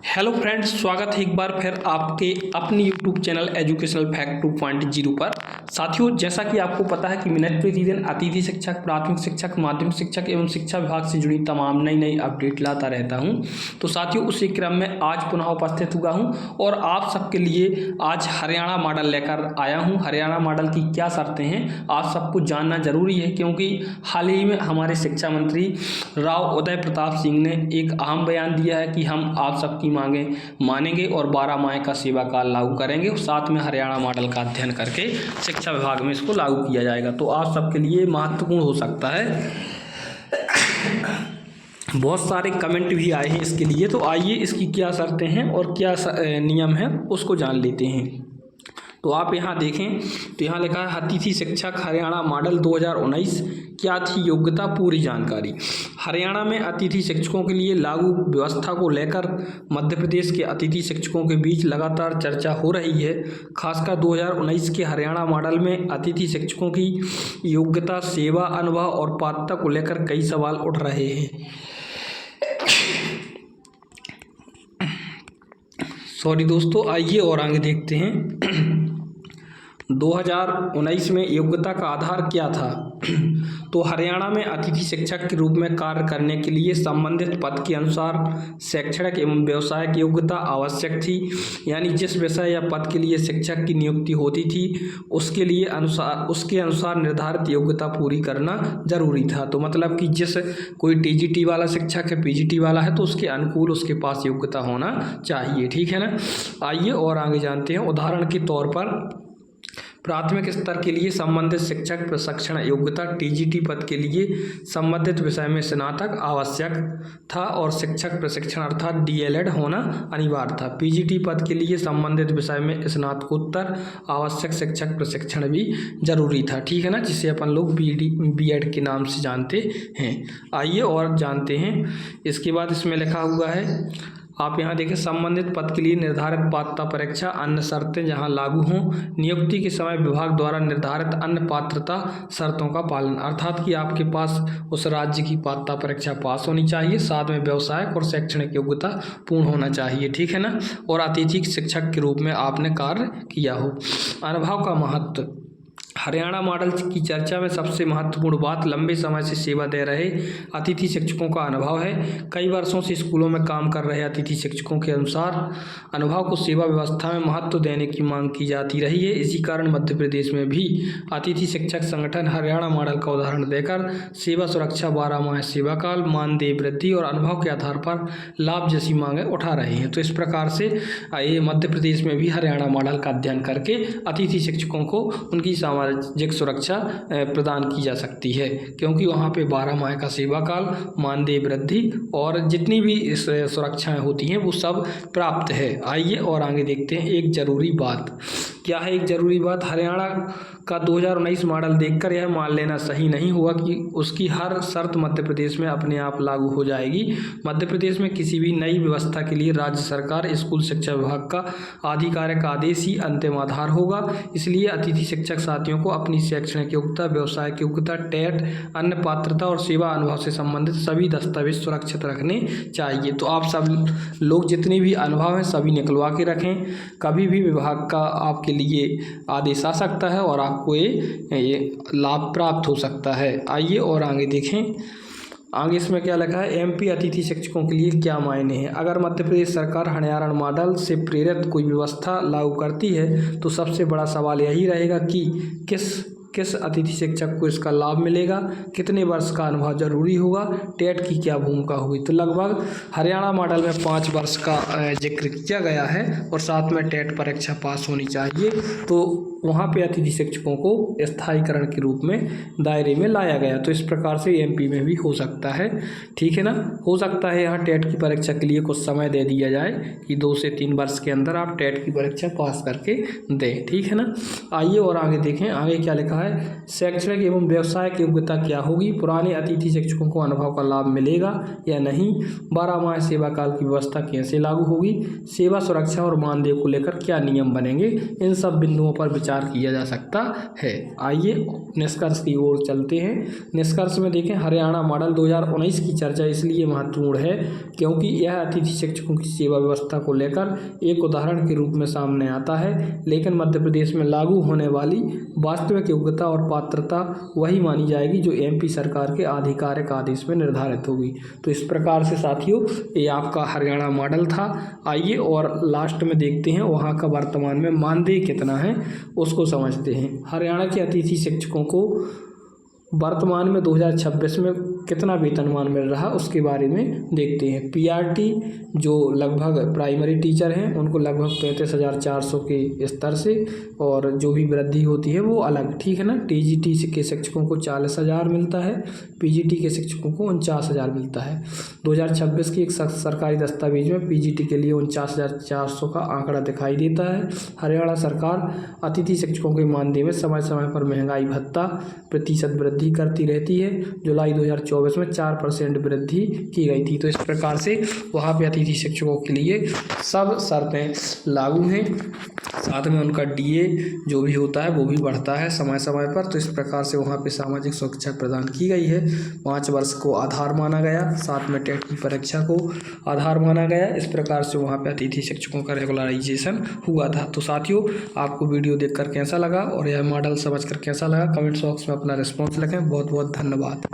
Hello friends, स्वागत है एक बार फिर आपके अपने यूट्यूब चैनल एजुकेशनल फैक्ट 2.0 पर। साथियों, जैसा कि आपको पता है कि मिनट प्रतिदिन अतिथि शिक्षक, प्राथमिक शिक्षक, माध्यमिक शिक्षक एवं शिक्षा विभाग से जुड़ी तमाम नई अपडेट लाता रहता हूं। तो साथियों, उसी क्रम में आज पुनः उपस्थित हुआ हूं और आप सबके लिए आज हरियाणा मॉडल लेकर आया हूँ। हरियाणा मॉडल की क्या शर्तें हैं आप सबको जानना जरूरी है, क्योंकि हाल ही में हमारे शिक्षा मंत्री राव उदय प्रताप सिंह ने एक अहम बयान दिया है कि हम आप सबकी मांगे मानेंगे और 12 माह का सेवा काल लागू करेंगे और साथ में हरियाणा मॉडल का अध्ययन करके शिक्षा विभाग में इसको लागू किया जाएगा। तो आप सबके लिए महत्वपूर्ण हो सकता है। बहुत सारे कमेंट भी आए हैं इसके लिए, तो आइए इसकी क्या शर्तें हैं और क्या नियम है उसको जान लेते हैं। तो आप यहाँ देखें तो यहाँ लिखा है अतिथि शिक्षक हरियाणा मॉडल 2019 क्या थी योग्यता, पूरी जानकारी। हरियाणा में अतिथि शिक्षकों के लिए लागू व्यवस्था को लेकर मध्य प्रदेश के अतिथि शिक्षकों के बीच लगातार चर्चा हो रही है। खासकर 2019 के हरियाणा मॉडल में अतिथि शिक्षकों की योग्यता, सेवा अनुभव और पात्रता को लेकर कई सवाल उठ रहे हैं। सॉरी दोस्तों, आइए और आगे देखते हैं। 2019 में योग्यता का आधार क्या था? तो हरियाणा में अतिथि शिक्षक के रूप में कार्य करने के लिए संबंधित पद के अनुसार शैक्षणिक एवं व्यावसायिक योग्यता आवश्यक थी। यानी जिस विषय या पद के लिए शिक्षक की नियुक्ति होती थी उसके अनुसार निर्धारित योग्यता पूरी करना जरूरी था। तो मतलब कि जिस कोई टीजीटी वाला शिक्षक है, पीजीटी वाला है, तो उसके अनुकूल उसके पास योग्यता होना चाहिए। ठीक है ना। आइए और आगे जानते हैं। उदाहरण के तौर पर प्राथमिक स्तर के लिए संबंधित शिक्षक प्रशिक्षण योग्यता टीजीटी पद के लिए संबंधित विषय में स्नातक आवश्यक था और शिक्षक प्रशिक्षण अर्थात डीएलएड होना अनिवार्य था। पीजीटी पद के लिए संबंधित विषय में स्नातकोत्तर आवश्यक शिक्षक प्रशिक्षण भी जरूरी था। ठीक है ना, जिसे अपन लोग बीएड के नाम से जानते हैं। आइए और जानते हैं। इसके बाद इसमें लिखा हुआ है, आप यहाँ देखें, संबंधित पद के लिए निर्धारित पात्रता परीक्षा अन्य शर्तें जहाँ लागू हों। नियुक्ति के समय विभाग द्वारा निर्धारित अन्य पात्रता शर्तों का पालन, अर्थात कि आपके पास उस राज्य की पात्रता परीक्षा पास होनी चाहिए, साथ में व्यवसायिक और शैक्षणिक योग्यता पूर्ण होना चाहिए। ठीक है ना। और अतिथि शिक्षक के रूप में आपने कार्य किया हो। अनुभव का महत्व, हरियाणा मॉडल की चर्चा में सबसे महत्वपूर्ण बात लंबे समय से सेवा दे रहे अतिथि शिक्षकों का अनुभव है। कई वर्षों से स्कूलों में काम कर रहे अतिथि शिक्षकों के अनुसार अनुभव को सेवा व्यवस्था में महत्व देने की मांग की जाती रही है। इसी कारण मध्य प्रदेश में भी अतिथि शिक्षक संगठन हरियाणा मॉडल का उदाहरण देकर सेवा सुरक्षा, 12 माह सेवा काल, मानदेय वृद्धि और अनुभव के आधार पर लाभ जैसी मांगें उठा रहे हैं। तो इस प्रकार से ये मध्य प्रदेश में भी हरियाणा मॉडल का अध्ययन करके अतिथि शिक्षकों को उनकी सामाजिक सुरक्षा प्रदान की जा सकती है, क्योंकि वहाँ पे 12 माह का सेवा काल, मानदेय वृद्धि और जितनी भी सुरक्षाएं होती हैं वो सब प्राप्त है। आइए और आगे देखते हैं। एक जरूरी बात क्या है? एक जरूरी बात, हरियाणा का 2019 मॉडल देखकर यह मान लेना सही नहीं हुआ कि उसकी हर शर्त मध्य प्रदेश में अपने आप लागू हो जाएगी। मध्य प्रदेश में किसी भी नई व्यवस्था के लिए राज्य सरकार, स्कूल शिक्षा विभाग का आधिकारिक आदेश ही अंतिम आधार होगा। इसलिए अतिथि शिक्षक साथियों को अपनी शैक्षणिक योग्यता, व्यवसायिक योग्यता, टेट, अन्य पात्रता और सेवा अनुभव से संबंधित सभी दस्तावेज सुरक्षित रखने चाहिए। तो आप सब लोग जितने भी अनुभव हैं सभी निकलवा के रखें। कभी भी विभाग का आपके लिए आदेश आ सकता है और आपको ये लाभ प्राप्त हो सकता है। आइए और आगे देखें। आगे इसमें क्या लिखा है, एमपी अतिथि शिक्षकों के लिए क्या मायने हैं। अगर मध्य प्रदेश सरकार हरियाणा मॉडल से प्रेरित कोई व्यवस्था लागू करती है तो सबसे बड़ा सवाल यही रहेगा कि किस अतिथि शिक्षक को इसका लाभ मिलेगा, कितने वर्ष का अनुभव जरूरी होगा, टेट की क्या भूमिका होगी। तो लगभग हरियाणा मॉडल में 5 वर्ष का जिक्र किया गया है और साथ में टेट परीक्षा पास होनी चाहिए। तो वहाँ पे अतिथि शिक्षकों को स्थायीकरण के रूप में दायरे में लाया गया। तो इस प्रकार से एमपी में भी हो सकता है। ठीक है ना। हो सकता है यहाँ टेट की परीक्षा के लिए कुछ समय दे दिया जाए कि 2 से 3 वर्ष के अंदर आप टेट की परीक्षा पास करके दें। ठीक है ना। आइए और आगे देखें। आगे क्या लिखा है, शैक्षणिक एवं व्यवसायिक योग्यता क्या होगी। पुराने अतिथि शिक्षकों को अनुभव का लाभ मिलेगा या नहीं। 12 माह सेवा काल की व्यवस्था कैसे लागू होगी। सेवा सुरक्षा और मानदेय को लेकर क्या नियम बनेंगे। इन सब बिंदुओं पर विचार विचार किया जा सकता है। आइए निष्कर्ष की ओर चलते हैं। निष्कर्ष में देखें, हरियाणा मॉडल 2019 की चर्चा इसलिए महत्वपूर्ण है क्योंकि यह अतिथि शिक्षकों की सेवा व्यवस्था को लेकर एक उदाहरण के रूप में सामने आता है, लेकिन मध्य प्रदेश में लागू होने वाली वास्तविक योग्यता और पात्रता वही मानी जाएगी जो एमपी सरकार के आधिकारिक आदेश में निर्धारित होगी। तो इस प्रकार से साथियों ये आपका हरियाणा मॉडल था। आइए और लास्ट में देखते हैं वहाँ का वर्तमान में मानदेय कितना है, उसको समझते हैं। हरियाणा के अतिथि शिक्षकों को वर्तमान में 2026 में कितना वेतनमान मिल रहा उसके बारे में देखते हैं। पीआरटी जो लगभग प्राइमरी टीचर हैं उनको लगभग 35,400 के स्तर से, और जो भी वृद्धि होती है वो अलग, ठीक है ना। टीजीटी के शिक्षकों को 40,000 मिलता है, पीजीटी के शिक्षकों को 49,000 मिलता है। 2026 की एक सरकारी दस्तावेज में पीजीटी के लिए 49,400 का आंकड़ा दिखाई देता है। हरियाणा सरकार अतिथि शिक्षकों के मानदेय में समय समय पर महंगाई भत्ता प्रतिशत वृद्धि करती रहती है। जुलाई 2024 में 4% वृद्धि की गई थी। तो इस प्रकार से वहाँ पे अतिथि शिक्षकों के लिए सब शर्तें लागू हैं, साथ में उनका डीए जो भी होता है वो भी बढ़ता है समय समय पर। तो इस प्रकार से वहाँ पे सामाजिक सुरक्षा प्रदान की गई है। 5 वर्ष को आधार माना गया, साथ में टेट की परीक्षा को आधार माना गया। इस प्रकार से वहाँ पे अतिथि शिक्षकों का रेगुलराइजेशन हुआ था। तो साथियों आपको वीडियो देखकर कैसा लगा और यह मॉडल समझकर कैसा लगा, कमेंट बॉक्स में अपना रिस्पॉन्स लिखें। बहुत बहुत धन्यवाद।